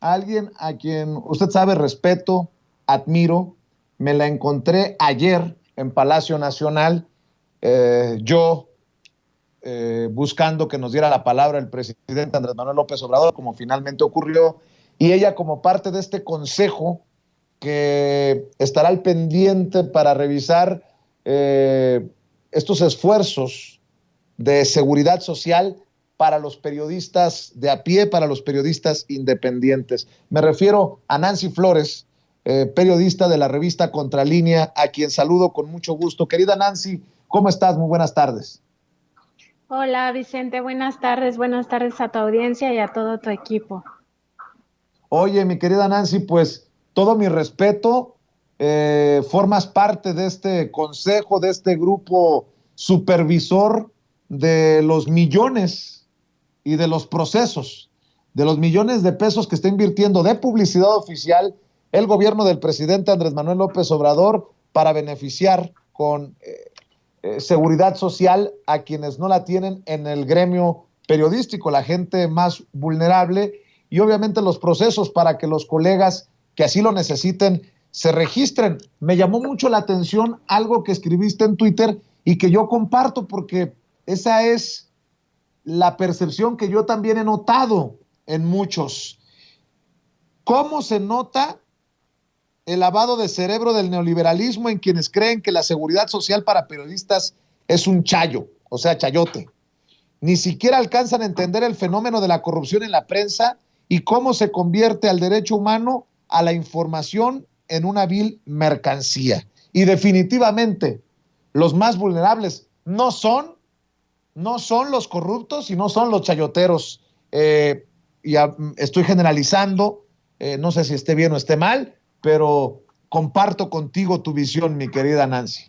a alguien a quien usted sabe, respeto, admiro. Me la encontré ayer en Palacio Nacional, yo buscando que nos diera la palabra el presidente Andrés Manuel López Obrador, como finalmente ocurrió, y ella como parte de este consejo que estará al pendiente para revisar estos esfuerzos de seguridad social para los periodistas de a pie, para los periodistas independientes. Me refiero a Nancy Flores, periodista de la revista Contralínea, a quien saludo con mucho gusto. Querida Nancy, ¿cómo estás? Muy buenas tardes. Hola Vicente, buenas tardes a tu audiencia y a todo tu equipo. Oye, mi querida Nancy, pues todo mi respeto, formas parte de este consejo, de este grupo supervisor de los millones y de los procesos, de los millones de pesos que está invirtiendo de publicidad oficial el gobierno del presidente Andrés Manuel López Obrador para beneficiar con seguridad social a quienes no la tienen en el gremio periodístico, la gente más vulnerable, y obviamente los procesos para que los colegas que así lo necesiten se registren. Me llamó mucho la atención algo que escribiste en Twitter y que yo comparto porque esa es la percepción que yo también he notado en muchos. ¿Cómo se nota el lavado de cerebro del neoliberalismo en quienes creen que la seguridad social para periodistas es un chayo, o sea, chayote? Ni siquiera alcanzan a entender el fenómeno de la corrupción en la prensa y cómo se convierte al derecho humano a la información en una vil mercancía. Y definitivamente los más vulnerables no son los corruptos y no son los chayoteros. Ya estoy generalizando, no sé si esté bien o esté mal, pero comparto contigo tu visión, mi querida Nancy.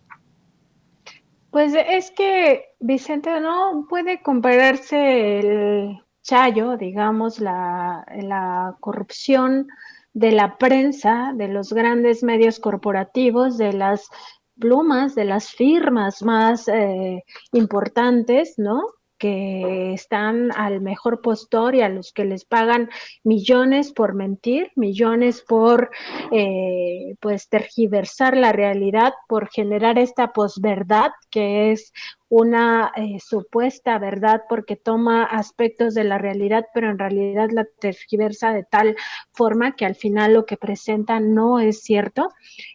Pues es que Vicente no puede compararse el chayo, digamos, la corrupción de la prensa, de los grandes medios corporativos, de las plumas, de las firmas más importantes, ¿no? Que están al mejor postor y a los que les pagan millones por mentir, millones por pues tergiversar la realidad, por generar esta posverdad que es una supuesta verdad porque toma aspectos de la realidad, pero en realidad la tergiversa de tal forma que al final lo que presenta no es cierto.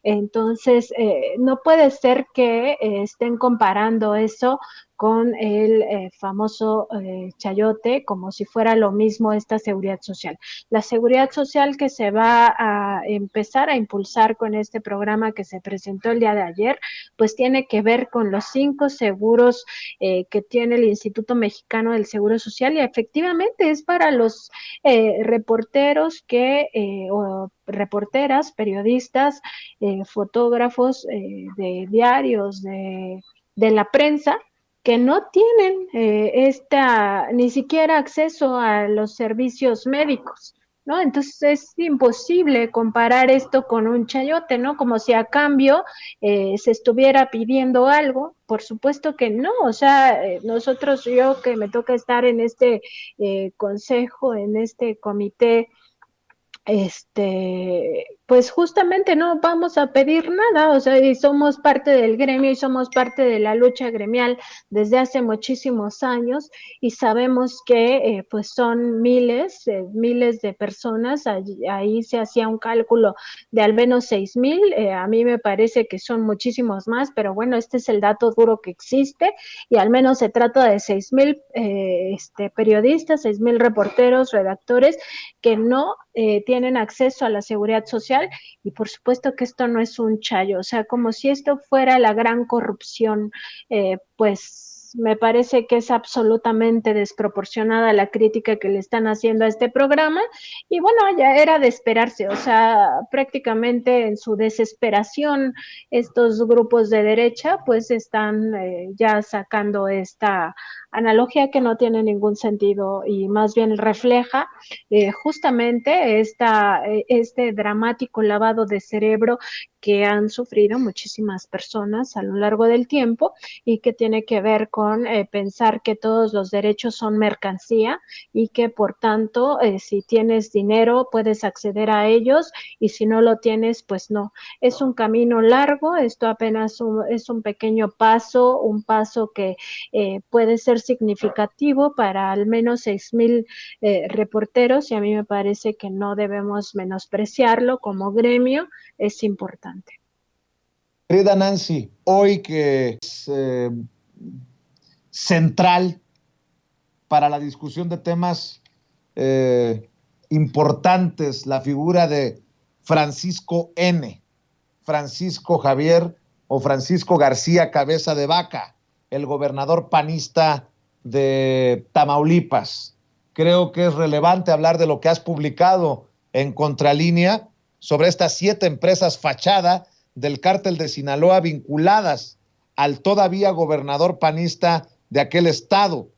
Entonces, no puede ser que estén comparando eso con el famoso chayote, como si fuera lo mismo esta seguridad social. La seguridad social que se va a empezar a impulsar con este programa que se presentó el día de ayer, pues tiene que ver con los 5 seguros que tiene el Instituto Mexicano del Seguro Social y efectivamente es para los reporteros o reporteras, periodistas, fotógrafos de diarios, de la prensa, que no tienen ni siquiera acceso a los servicios médicos, ¿no? Entonces es imposible comparar esto con un chayote, ¿no? Como si a cambio se estuviera pidiendo algo. Por supuesto que no, o sea, nosotros, yo que me toca estar en este consejo, en este comité, pues justamente no vamos a pedir nada, o sea, y somos parte del gremio y somos parte de la lucha gremial desde hace muchísimos años y sabemos que pues son miles de personas, ahí se hacía un cálculo de al menos 6,000, a mí me parece que son muchísimos más, pero bueno, este es el dato duro que existe y al menos se trata de 6,000 periodistas, 6,000 reporteros, redactores que no tienen acceso a la seguridad social y por supuesto que esto no es un chayo, o sea, como si esto fuera la gran corrupción, pues me parece que es absolutamente desproporcionada la crítica que le están haciendo a este programa y bueno, ya era de esperarse, o sea, prácticamente en su desesperación estos grupos de derecha pues están ya sacando esta analogía que no tiene ningún sentido y más bien refleja justamente este dramático lavado de cerebro que han sufrido muchísimas personas a lo largo del tiempo y que tiene que ver con con pensar que todos los derechos son mercancía y que por tanto si tienes dinero puedes acceder a ellos y si no lo tienes pues no. Es un camino largo, esto apenas es un pequeño paso, un paso que puede ser significativo para al menos 6,000 reporteros y a mí me parece que no debemos menospreciarlo como gremio, es importante. Querida Nancy, hoy que es central para la discusión de temas importantes, la figura de Francisco N., Francisco Javier o Francisco García Cabeza de Vaca, el gobernador panista de Tamaulipas. Creo que es relevante hablar de lo que has publicado en Contralínea sobre estas 7 empresas fachada del cártel de Sinaloa vinculadas al todavía gobernador panista de aquel estado.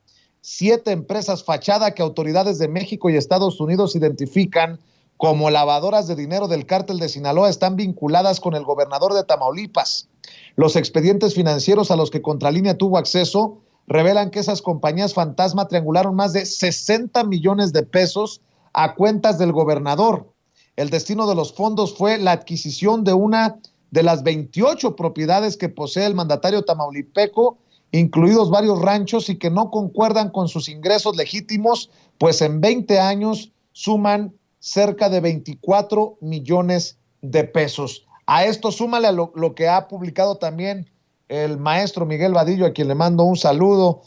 7 empresas fachada que autoridades de México y Estados Unidos identifican como lavadoras de dinero del cártel de Sinaloa están vinculadas con el gobernador de Tamaulipas. Los expedientes financieros a los que Contralínea tuvo acceso revelan que esas compañías fantasma triangularon más de 60 millones de pesos a cuentas del gobernador. El destino de los fondos fue la adquisición de una de las 28 propiedades que posee el mandatario tamaulipeco, incluidos varios ranchos y que no concuerdan con sus ingresos legítimos, pues en 20 años suman cerca de 24 millones de pesos. A esto súmale a lo que ha publicado también el maestro Miguel Vadillo, a quien le mando un saludo,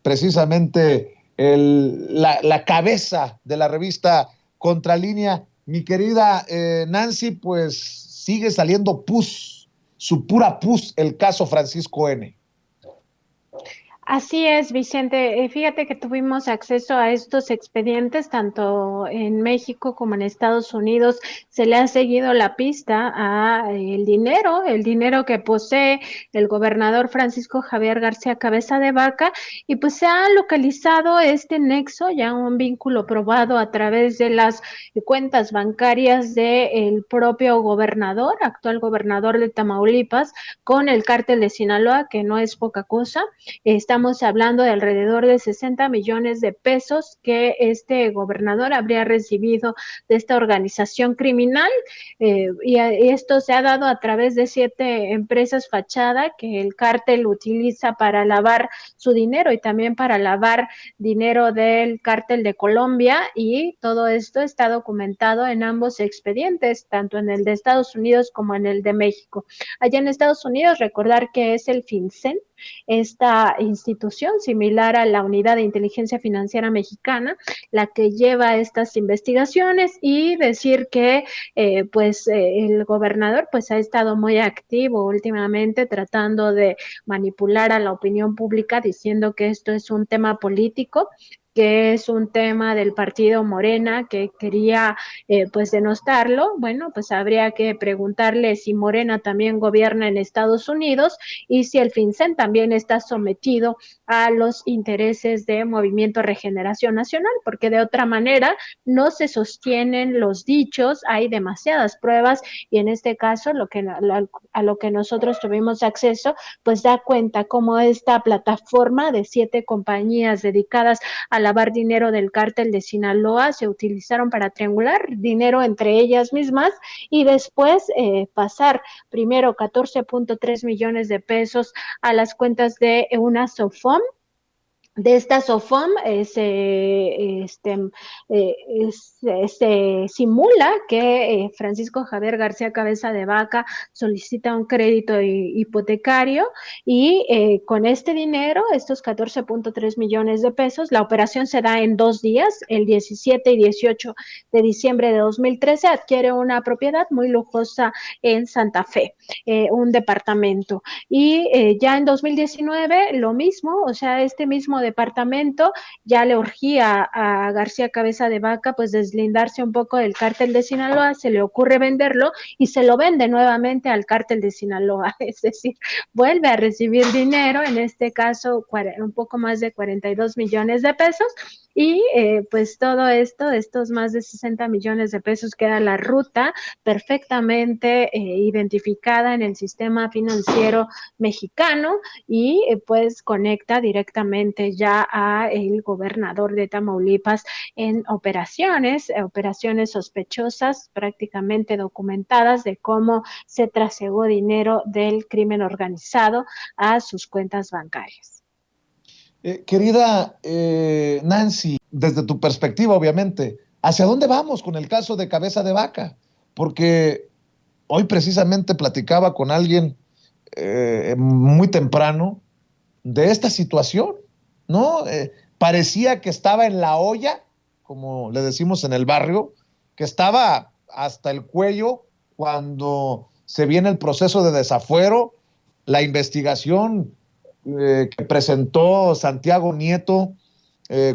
precisamente la cabeza de la revista Contralínea. Mi querida Nancy, pues sigue saliendo pus, su pura pus, el caso Francisco N. Así es, Vicente. Fíjate que tuvimos acceso a estos expedientes tanto en México como en Estados Unidos. Se le ha seguido la pista a el dinero que posee el gobernador Francisco Javier García Cabeza de Vaca, y pues se ha localizado este nexo, ya un vínculo probado a través de las cuentas bancarias del propio gobernador, actual gobernador de Tamaulipas, con el cártel de Sinaloa, que no es poca cosa. Estamos hablando de alrededor de 60 millones de pesos que este gobernador habría recibido de esta organización criminal, y esto se ha dado a través de 7 empresas fachada que el cártel utiliza para lavar su dinero y también para lavar dinero del cártel de Colombia, y todo esto está documentado en ambos expedientes, tanto en el de Estados Unidos como en el de México. Allá en Estados Unidos, recordar que es el FinCEN, esta institución similar a la Unidad de Inteligencia Financiera Mexicana, la que lleva estas investigaciones, y decir que el gobernador pues ha estado muy activo últimamente tratando de manipular a la opinión pública diciendo que esto es un tema político, que es un tema del partido Morena, que quería pues denostarlo. Bueno, pues habría que preguntarle si Morena también gobierna en Estados Unidos y si el FinCEN también está sometido a los intereses de Movimiento Regeneración Nacional, porque de otra manera no se sostienen los dichos, hay demasiadas pruebas, y en este caso a lo que nosotros tuvimos acceso, pues da cuenta cómo esta plataforma de 7 compañías dedicadas a lavar dinero del cártel de Sinaloa se utilizaron para triangular dinero entre ellas mismas y después pasar primero 14.3 millones de pesos a las cuentas de una SOFOM. De esta SOFOM se simula que Francisco Javier García Cabeza de Vaca solicita un crédito hipotecario y con este dinero, estos 14.3 millones de pesos, la operación se da en 2 días, el 17 y 18 de diciembre de 2013, adquiere una propiedad muy lujosa en Santa Fe, un departamento. Y ya en 2019 lo mismo, o sea, este mismo departamento ya le urgía a García Cabeza de Vaca pues deslindarse un poco del cártel de Sinaloa, se le ocurre venderlo y se lo vende nuevamente al cártel de Sinaloa, es decir, vuelve a recibir dinero, en este caso un poco más de 42 millones de pesos, y pues todo esto, estos más de 60 millones de pesos, queda la ruta perfectamente identificada en el sistema financiero mexicano y pues conecta directamente ya a el gobernador de Tamaulipas en operaciones sospechosas prácticamente documentadas de cómo se trasegó dinero del crimen organizado a sus cuentas bancarias. Querida Nancy, desde tu perspectiva, obviamente, ¿hacia dónde vamos con el caso de Cabeza de Vaca? Porque hoy precisamente platicaba con alguien muy temprano de esta situación, ¿no? Parecía que estaba en la olla, como le decimos en el barrio, que estaba hasta el cuello cuando se viene el proceso de desafuero, la investigación que presentó Santiago Nieto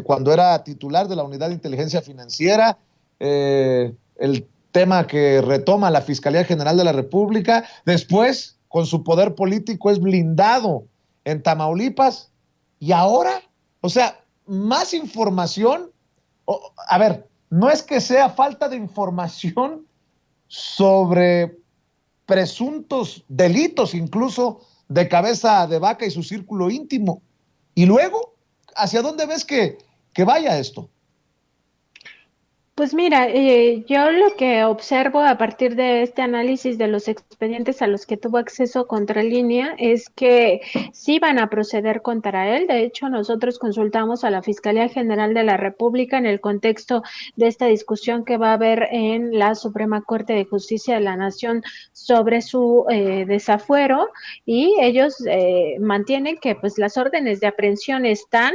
cuando era titular de la Unidad de Inteligencia Financiera, el tema que retoma la Fiscalía General de la República, después con su poder político es blindado en Tamaulipas y ahora, o sea, más información, a ver, no es que sea falta de información sobre presuntos delitos, incluso de Cabeza de Vaca y su círculo íntimo. Y luego, ¿hacia dónde ves que vaya esto? Pues mira, yo lo que observo a partir de este análisis de los expedientes a los que tuvo acceso Contralínea es que sí van a proceder contra él. De hecho, nosotros consultamos a la Fiscalía General de la República en el contexto de esta discusión que va a haber en la Suprema Corte de Justicia de la Nación sobre su desafuero, y ellos mantienen que pues las órdenes de aprehensión están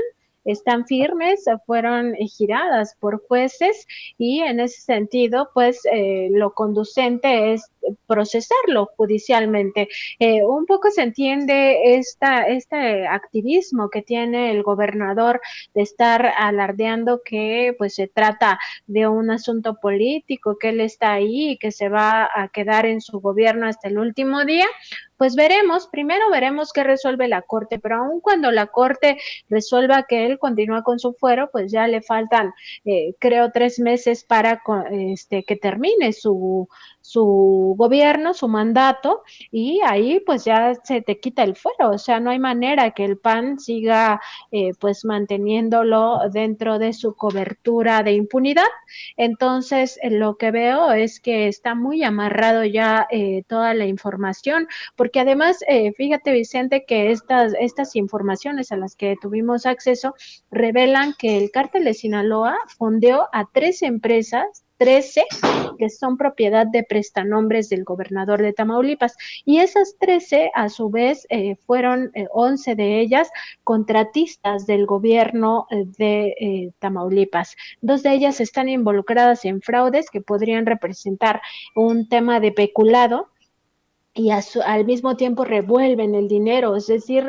firmes, fueron giradas por jueces, y en ese sentido, pues lo conducente es procesarlo judicialmente. Un poco se entiende este activismo que tiene el gobernador de estar alardeando que pues se trata de un asunto político, que él está ahí y que se va a quedar en su gobierno hasta el último día. Pues primero veremos qué resuelve la Corte, pero aun cuando la Corte resuelva que él continúa con su fuero, pues ya le faltan, creo, 3 meses para que termine su gobierno, su mandato, y ahí pues ya se te quita el fuero. O sea, no hay manera que el PAN siga pues manteniéndolo dentro de su cobertura de impunidad. Entonces, lo que veo es que está muy amarrado ya toda la información, porque además, fíjate, Vicente, que estas informaciones a las que tuvimos acceso revelan que el cártel de Sinaloa fondeó a 13 empresas, que son propiedad de prestanombres del gobernador de Tamaulipas, y esas 13 a su vez fueron 11 de ellas contratistas del gobierno de Tamaulipas. 2 de ellas están involucradas en fraudes que podrían representar un tema de peculado, y al mismo tiempo revuelven el dinero, es decir,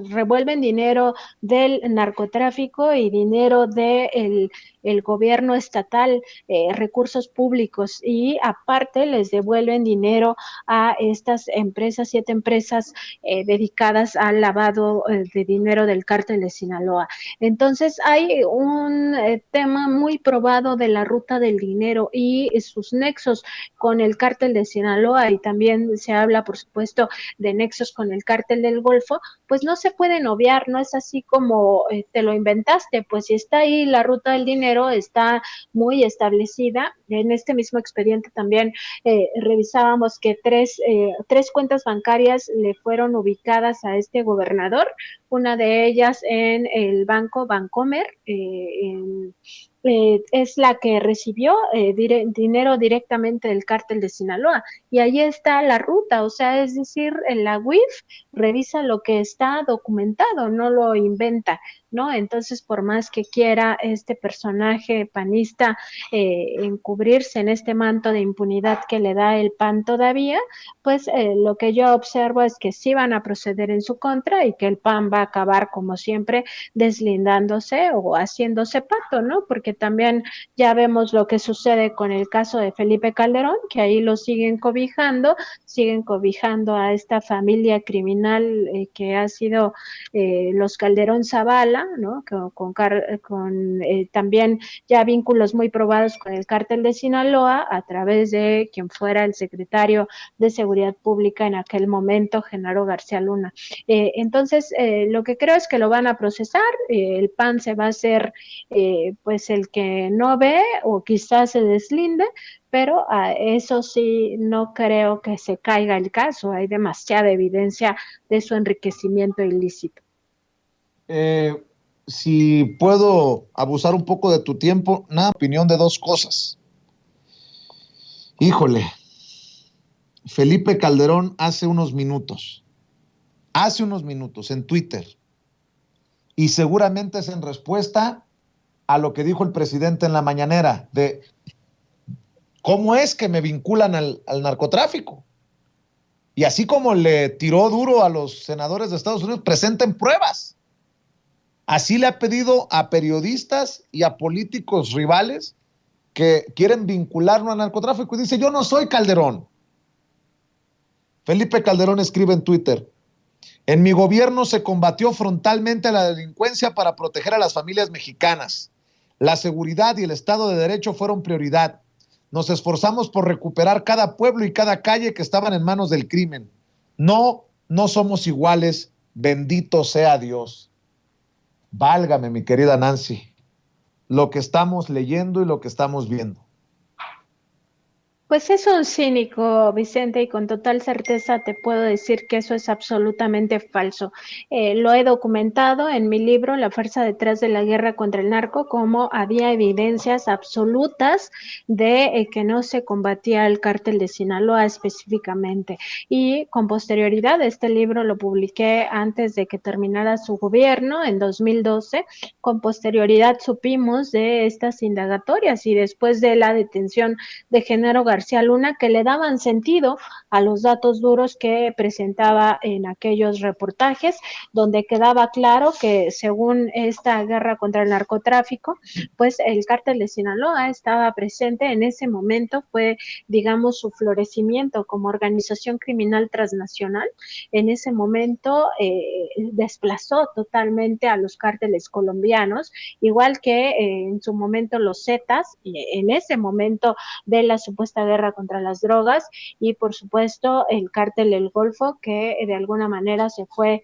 revuelven dinero del narcotráfico y dinero del el gobierno estatal, recursos públicos, y aparte les devuelven dinero a estas empresas, 7 empresas dedicadas al lavado de dinero del cártel de Sinaloa. Entonces hay un tema muy probado de la ruta del dinero y sus nexos con el cártel de Sinaloa, y también se habla, por supuesto, de nexos con el cártel del Golfo. Pues no se pueden obviar, no es así como te lo inventaste, pues si está ahí la ruta del dinero, está muy establecida. En este mismo expediente también revisábamos que tres cuentas bancarias le fueron ubicadas a este gobernador, una de ellas en el banco Bancomer, es la que recibió dinero directamente del cártel de Sinaloa, y ahí está la ruta. O sea, es decir, en la UIF revisa lo que está documentado, no lo inventa, ¿no? Entonces, por más que quiera este personaje panista encubrirse en este manto de impunidad que le da el PAN todavía, pues lo que yo observo es que sí van a proceder en su contra, y que el PAN va a acabar, como siempre, deslindándose o haciéndose pato, ¿no? Porque también ya vemos lo que sucede con el caso de Felipe Calderón, que ahí lo siguen cobijando a esta familia criminal criminal que ha sido los Calderón Zavala, ¿no? Con también ya vínculos muy probados con el cártel de Sinaloa a través de quien fuera el secretario de Seguridad Pública en aquel momento, Genaro García Luna. Entonces, lo que creo es que lo van a procesar, el PAN se va a hacer pues el que no ve o quizás se deslinde, pero eso sí, no creo que se caiga el caso, hay demasiada evidencia de su enriquecimiento ilícito. Eh, si puedo abusar un poco de tu tiempo, una opinión de dos cosas. Híjole, Felipe Calderón hace unos minutos en Twitter, y seguramente es en respuesta a lo que dijo el presidente en la mañanera, de cómo es que me vinculan al narcotráfico. Y así como le tiró duro a los senadores de Estados Unidos, presenten pruebas. Así le ha pedido a periodistas y a políticos rivales que quieren vincularlo al narcotráfico y dice, yo no soy Calderón. Felipe Calderón escribe en Twitter, en mi gobierno se combatió frontalmente a la delincuencia para proteger a las familias mexicanas. La seguridad y el Estado de Derecho fueron prioridad. Nos esforzamos por recuperar cada pueblo y cada calle que estaban en manos del crimen. No, no somos iguales. Bendito sea Dios. Válgame, mi querida Nancy, lo que estamos leyendo y lo que estamos viendo. Pues es un cínico, Vicente, y con total certeza te puedo decir que eso es absolutamente falso. Lo he documentado en mi libro, La fuerza detrás de la guerra contra el narco, como había evidencias absolutas de que no se combatía el cártel de Sinaloa específicamente. Y con posterioridad, este libro lo publiqué antes de que terminara su gobierno, en 2012. Con posterioridad supimos de estas indagatorias y después de la detención de Genaro García Luna, que le daban sentido a los datos duros que presentaba en aquellos reportajes, donde quedaba claro que según esta guerra contra el narcotráfico, pues el cártel de Sinaloa estaba presente en ese momento, fue, digamos, su florecimiento como organización criminal transnacional. En ese momento desplazó totalmente a los cárteles colombianos, igual que en su momento los Zetas, en ese momento de la supuesta guerra contra las drogas, y por supuesto el cártel del Golfo, que de alguna manera se fue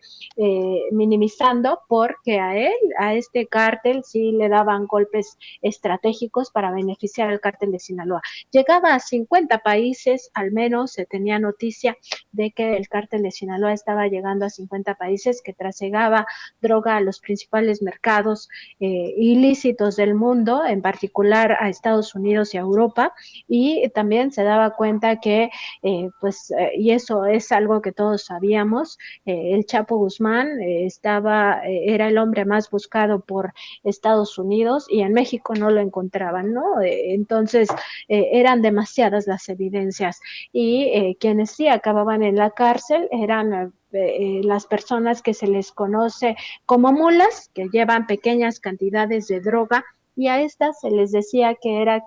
minimizando porque a este cártel sí le daban golpes estratégicos para beneficiar al cártel de Sinaloa. Llegaba a 50 países, al menos se tenía noticia de que el cártel de Sinaloa estaba llegando a 50 países, que trasegaba droga a los principales mercados ilícitos del mundo, en particular a Estados Unidos y a Europa, y también se daba cuenta que, y eso es algo que todos sabíamos, el Chapo Guzmán era el hombre más buscado por Estados Unidos y en México no lo encontraban, ¿no? Entonces, eran demasiadas las evidencias y quienes sí acababan en la cárcel eran las personas que se les conoce como mulas, que llevan pequeñas cantidades de droga, y a estas se les decía que era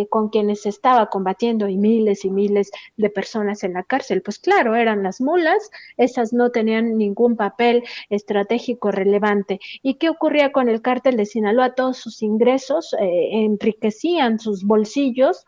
con quienes se estaba combatiendo, y miles de personas en la cárcel. Pues claro, eran las mulas, esas no tenían ningún papel estratégico relevante. ¿Y qué ocurría con el cártel de Sinaloa? Todos sus ingresos enriquecían sus bolsillos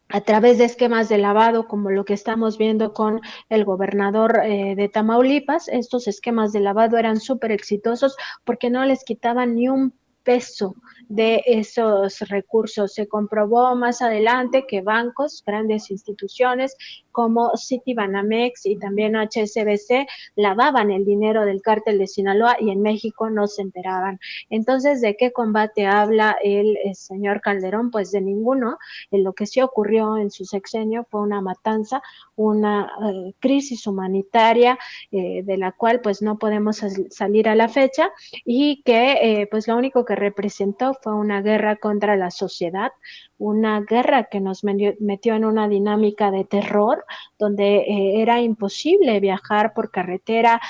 a través de esquemas de lavado, como lo que estamos viendo con el gobernador de Tamaulipas. Estos esquemas de lavado eran súper exitosos porque no les quitaban ni un peso de esos recursos. Se comprobó más adelante que bancos, grandes instituciones como Citibanamex y también HSBC lavaban el dinero del cártel de Sinaloa y en México no se enteraban. Entonces, ¿de qué combate habla el señor Calderón? Pues de ninguno. Lo que sí ocurrió en su sexenio fue una matanza, una crisis humanitaria de la cual pues no podemos salir a la fecha, y que pues lo único que representó fue una guerra contra la sociedad, una guerra que nos metió en una dinámica de terror, donde era imposible viajar por carretera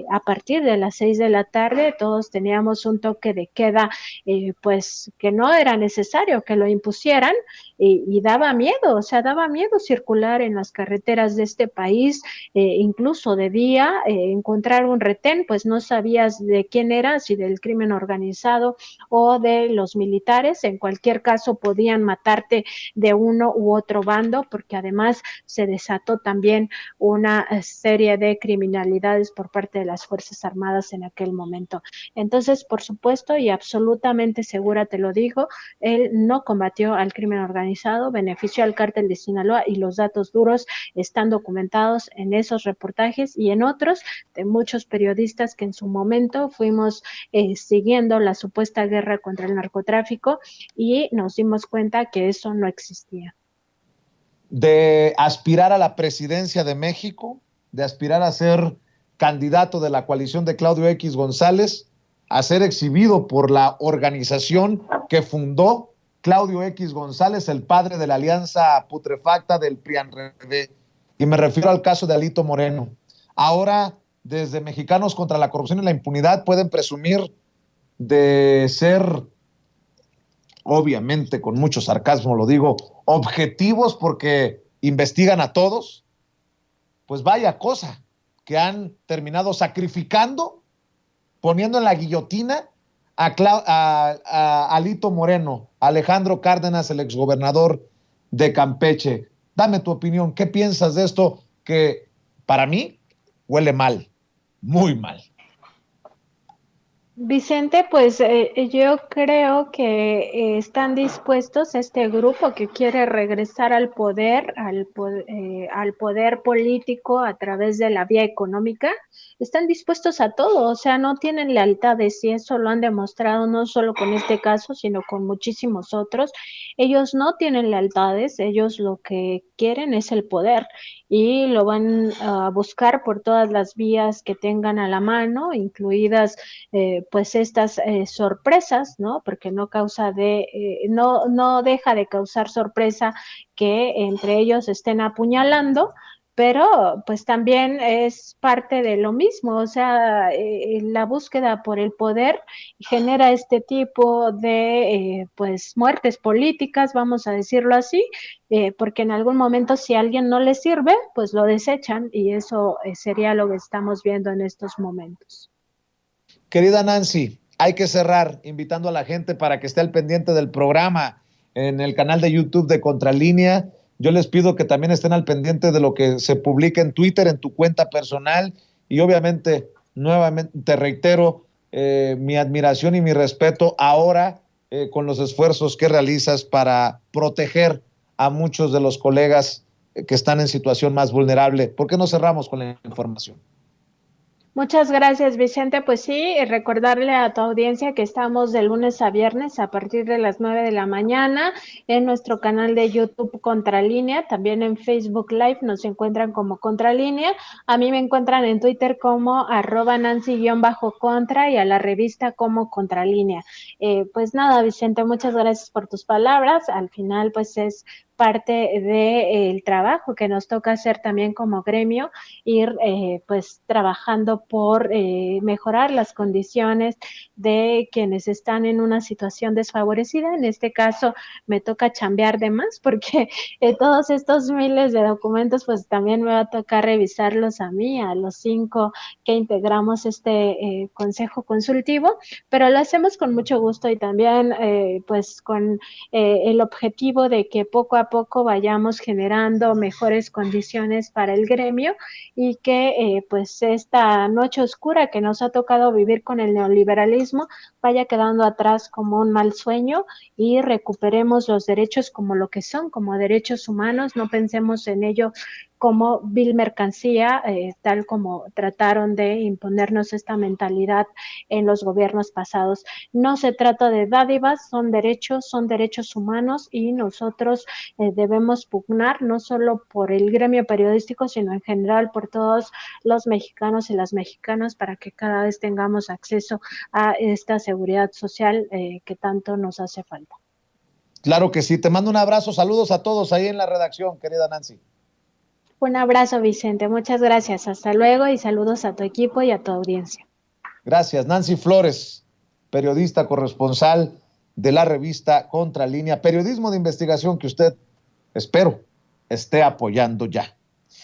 a partir de las 6 de la tarde. Todos teníamos un toque de queda, pues que no era necesario que lo impusieran, y daba miedo, o sea, daba miedo circular en las carreteras de este país, incluso de día, encontrar un retén, pues no sabías de quién era, si del crimen organizado o de los militares. En cualquier caso podían matarte de uno u otro bando, porque además se desató también una serie de criminalidades por parte de las Fuerzas Armadas en aquel momento. Entonces, por supuesto y absolutamente segura te lo digo, él no combatió al crimen organizado, benefició al cártel de Sinaloa, y los datos duros están documentados en esos reportajes y en otros de muchos periodistas que en su momento fuimos siguiendo la supuesta guerra contra el narcotráfico, y nos dimos cuenta que eso no existía. De aspirar a la presidencia de México, de aspirar a ser candidato de la coalición de Claudio X González, a ser exhibido por la organización que fundó Claudio X González, el padre de la alianza putrefacta del PRIAN-RD. Y me refiero al caso de Alito Moreno. Ahora, desde Mexicanos contra la Corrupción y la Impunidad, pueden presumir de ser, obviamente con mucho sarcasmo lo digo, objetivos porque investigan a todos. Pues vaya cosa que han terminado sacrificando, poniendo en la guillotina a Alito Moreno, Alejandro Cárdenas, el exgobernador de Campeche. Dame tu opinión, ¿qué piensas de esto que para mí huele mal, muy mal? Vicente, pues yo creo que están dispuestos este grupo que quiere regresar al poder político a través de la vía económica. Están dispuestos a todo, o sea, no tienen lealtades, y eso lo han demostrado no solo con este caso, sino con muchísimos otros. Ellos no tienen lealtades, ellos lo que quieren es el poder, y lo van a buscar por todas las vías que tengan a la mano, incluidas pues estas sorpresas, ¿no? Porque no deja de causar sorpresa que entre ellos estén apuñalando, pero pues también es parte de lo mismo, o sea, la búsqueda por el poder genera este tipo de pues muertes políticas, vamos a decirlo así, porque en algún momento si a alguien no le sirve, pues lo desechan, y eso sería lo que estamos viendo en estos momentos. Querida Nancy, hay que cerrar invitando a la gente para que esté al pendiente del programa en el canal de YouTube de Contralínea. Yo les pido que también estén al pendiente de lo que se publica en Twitter, en tu cuenta personal, y obviamente, nuevamente te reitero mi admiración y mi respeto ahora con los esfuerzos que realizas para proteger a muchos de los colegas que están en situación más vulnerable. ¿Por qué no cerramos con la información? Muchas gracias, Vicente. Pues sí, recordarle a tu audiencia que estamos de lunes a viernes a partir de las 9 de la mañana en nuestro canal de YouTube Contralínea. También en Facebook Live nos encuentran como Contralínea. A mí me encuentran en Twitter como @Nancy_contra, y a la revista como Contralínea. Pues nada, Vicente, muchas gracias por tus palabras. Al final, pues es parte del trabajo que nos toca hacer también como gremio, ir pues trabajando por mejorar las condiciones de quienes están en una situación desfavorecida. En este caso me toca chambear de más porque todos estos miles de documentos pues también me va a tocar revisarlos a mí, a los 5 que integramos este consejo consultivo, pero lo hacemos con mucho gusto, y también pues con el objetivo de que poco a poco vayamos generando mejores condiciones para el gremio, y que pues esta noche oscura que nos ha tocado vivir con el neoliberalismo vaya quedando atrás como un mal sueño, y recuperemos los derechos como lo que son, como derechos humanos. No pensemos en ello como vil mercancía, tal como trataron de imponernos esta mentalidad en los gobiernos pasados. No se trata de dádivas, son derechos humanos, y nosotros debemos pugnar no solo por el gremio periodístico, sino en general por todos los mexicanos y las mexicanas, para que cada vez tengamos acceso a esta seguridad social que tanto nos hace falta. Claro que sí, te mando un abrazo, saludos a todos ahí en la redacción, querida Nancy. Un abrazo, Vicente, muchas gracias. Hasta luego y saludos a tu equipo y a tu audiencia. Gracias, Nancy Flores, periodista corresponsal de la revista Contralínea, periodismo de investigación que usted, espero, esté apoyando ya.